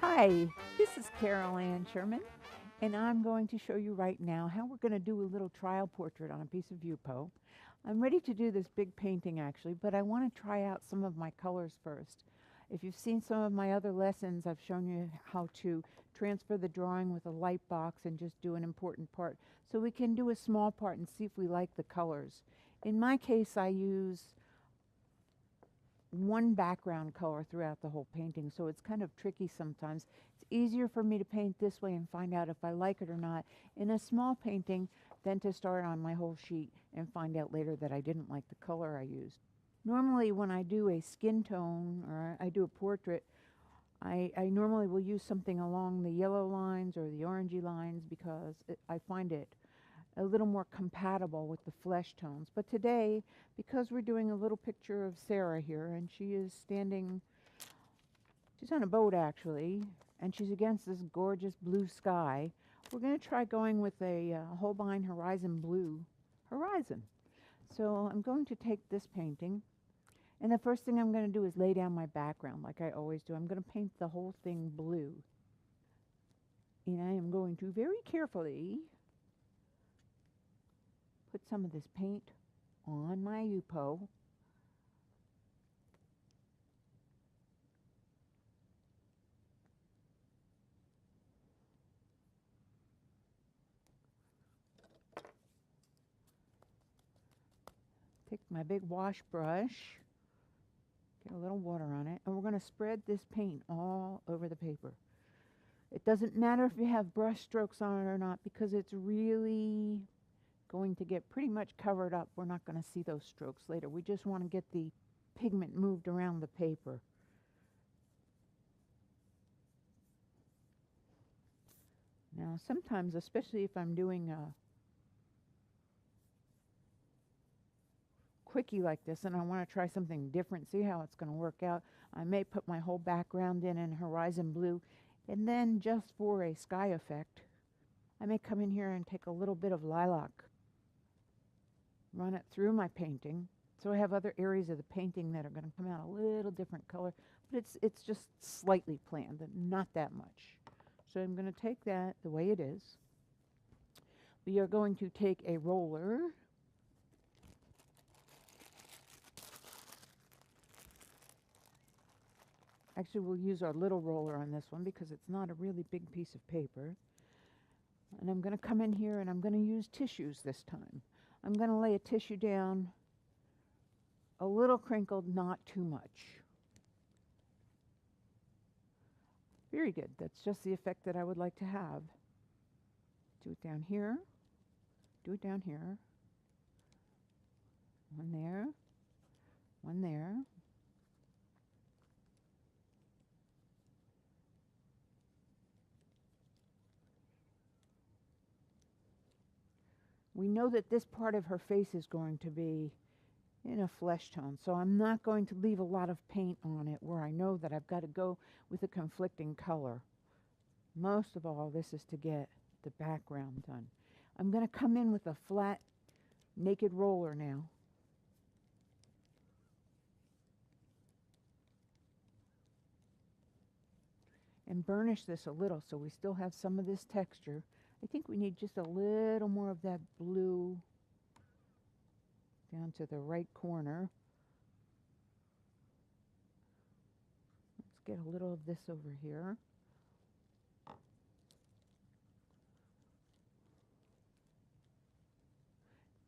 Hi, this is Carol Ann Sherman, and I'm going to show you right now how we're going to do a little trial portrait on a piece of Yupo. I'm ready to do this big painting actually, but I want to try out some of my colors first. If you've seen some of my other lessons, I've shown you how to transfer the drawing with a light box and just do an important part. So we can do a small part and see if we like the colors. In my case, I use one background color throughout the whole painting, so it's kind of tricky sometimes. It's easier for me to paint this way and find out if I like it or not in a small painting than to start on my whole sheet and find out later that I didn't like the color I used. Normally when I do a skin tone or I do a portrait, I normally will use something along the yellow lines or the orangey lines because I find it a little more compatible with the flesh tones. But today, because we're doing a little picture of Sarah here, and she is standing, she's on a boat actually, and she's against this gorgeous blue sky, we're going to try going with a Holbein Horizon Blue horizon. So I'm going to take this painting, and the first thing I'm going to do is lay down my background like I always do. I'm going to paint the whole thing blue. And I am going to very carefully put some of this paint on my Yupo. Take my big wash brush, get a little water on it, and we're going to spread this paint all over the paper. It doesn't matter if you have brush strokes on it or not because it's really going to get pretty much covered up. We're not going to see those strokes later. We just want to get the pigment moved around the paper. Now sometimes, especially if I'm doing a quickie like this and I want to try something different, see how it's going to work out, I may put my whole background in horizon blue, and then just for a sky effect, I may come in here and take a little bit of lilac, run it through my painting. So I have other areas of the painting that are going to come out a little different color, but it's just slightly planned, not that much. So I'm going to take that the way it is. We are going to take a roller, actually we'll use our little roller on this one because it's not a really big piece of paper. And I'm going to come in here and I'm going to use tissues this time. I'm going to lay a tissue down a little crinkled, not too much. Very good. That's just the effect that I would like to have. Do it down here. Do it down here. One there. One there. We know that this part of her face is going to be in a flesh tone, so I'm not going to leave a lot of paint on it where I know that I've got to go with a conflicting color. Most of all, this is to get the background done. I'm going to come in with a flat, naked roller now. And burnish this a little so we still have some of this texture. I think we need just a little more of that blue down to the right corner. Let's get a little of this over here.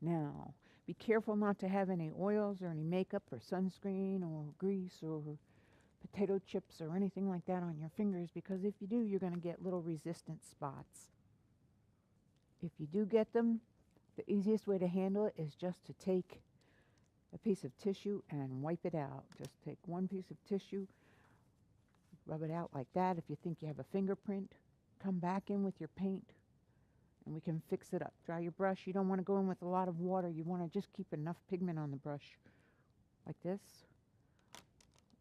Now, be careful not to have any oils or any makeup or sunscreen or grease or potato chips or anything like that on your fingers, because if you do, you're going to get little resistant spots. If you do get them, the easiest way to handle it is just to take a piece of tissue and wipe it out. Just take one piece of tissue, rub it out like that. If you think you have a fingerprint, come back in with your paint and we can fix it up. Dry your brush. You don't want to go in with a lot of water. You want to just keep enough pigment on the brush like this.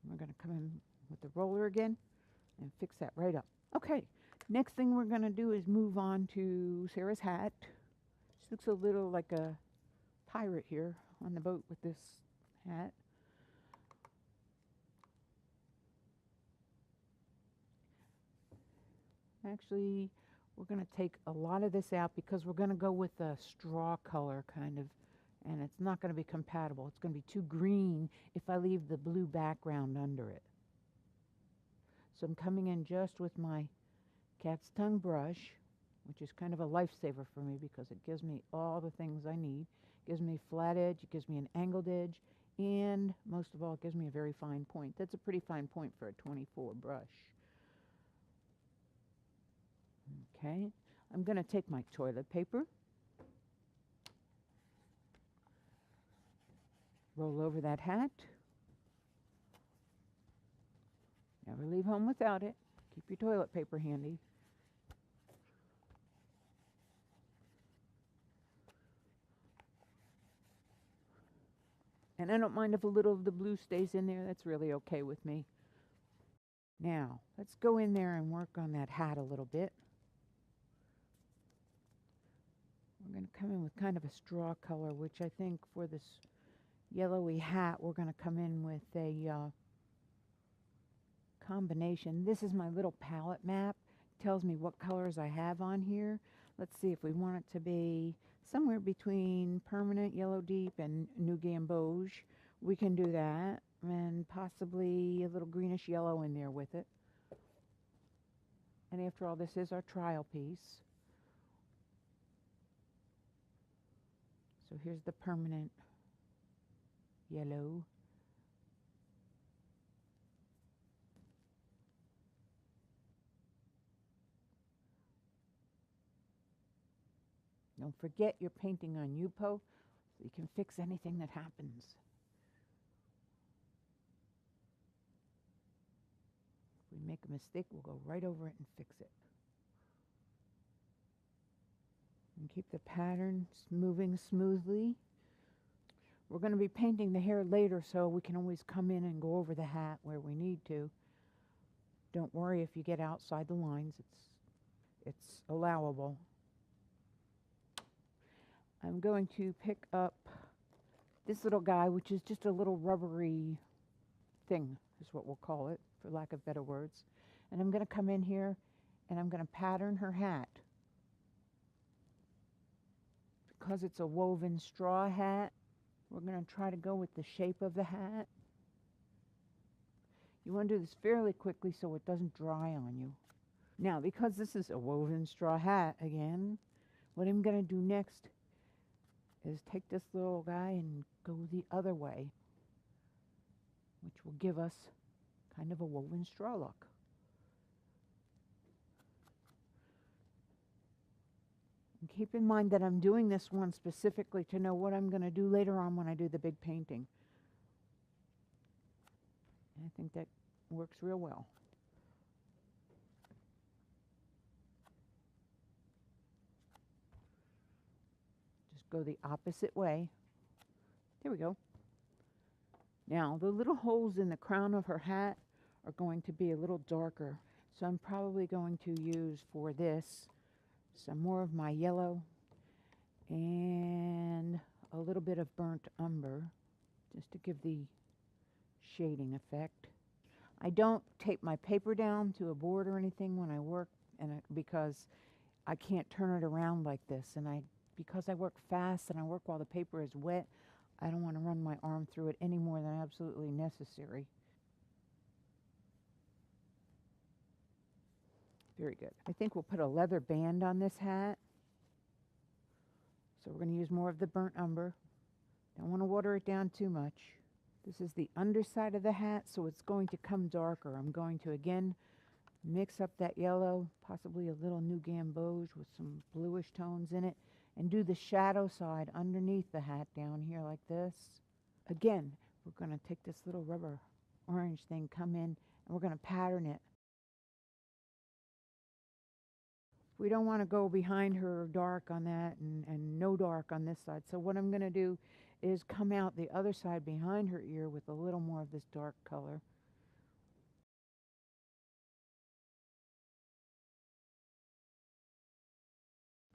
We're going to come in with the roller again and fix that right up. Okay, next thing we're going to do is move on to Sarah's hat. She looks a little like a pirate here on the boat with this hat. Actually, we're going to take a lot of this out because we're going to go with a straw color kind of, and it's not going to be compatible. It's going to be too green if I leave the blue background under it. So I'm coming in just with my cat's tongue brush, which is kind of a lifesaver for me because it gives me all the things I need. It gives me a flat edge, it gives me an angled edge, and most of all, it gives me a very fine point. That's a pretty fine point for a 24 brush. Okay, I'm going to take my toilet paper, roll over that hat. Never leave home without it. Keep your toilet paper handy. And I don't mind if a little of the blue stays in there. That's really okay with me. Now, let's go in there and work on that hat a little bit. We're going to come in with kind of a straw color, which I think for this yellowy hat, we're going to come in with a combination. This is my little palette map. It tells me what colors I have on here. Let's see if we want it to be somewhere between permanent yellow deep and new gamboge. We can do that, and possibly a little greenish yellow in there with it. And after all, this is our trial piece. So here's the permanent yellow. Don't forget you're painting on Yupo, so you can fix anything that happens. If we make a mistake, we'll go right over it and fix it. And keep the pattern moving smoothly. We're going to be painting the hair later, so we can always come in and go over the hat where we need to. Don't worry if you get outside the lines. It's allowable. I'm going to pick up this little guy, which is just a little rubbery thing, is what we'll call it, for lack of better words. And I'm going to come in here and I'm going to pattern her hat. Because it's a woven straw hat, we're going to try to go with the shape of the hat. You want to do this fairly quickly so it doesn't dry on you. Now, because this is a woven straw hat again, what I'm going to do next is take this little guy and go the other way, which will give us kind of a woven straw look. And keep in mind that I'm doing this one specifically to know what I'm going to do later on when I do the big painting. And I think that works real well. Just go the opposite way. There we go. Now, the little holes in the crown of her hat are going to be a little darker. So I'm probably going to use for this some more of my yellow and a little bit of burnt umber just to give the shading effect. I don't tape my paper down to a board or anything when I work, because I can't turn it around like this, and because I work fast and I work while the paper is wet, I don't want to run my arm through it any more than absolutely necessary. Very good. I think we'll put a leather band on this hat. So we're going to use more of the burnt umber. Don't want to water it down too much. This is the underside of the hat, so it's going to come darker. I'm going to again mix up that yellow, possibly a little new gamboge with some bluish tones in it, and do the shadow side underneath the hat down here like this. Again, we're going to take this little rubber orange thing, come in, and we're going to pattern it. We don't want to go behind her dark on that and no dark on this side. So what I'm going to do is come out the other side behind her ear with a little more of this dark color.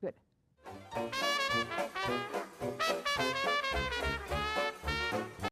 Good.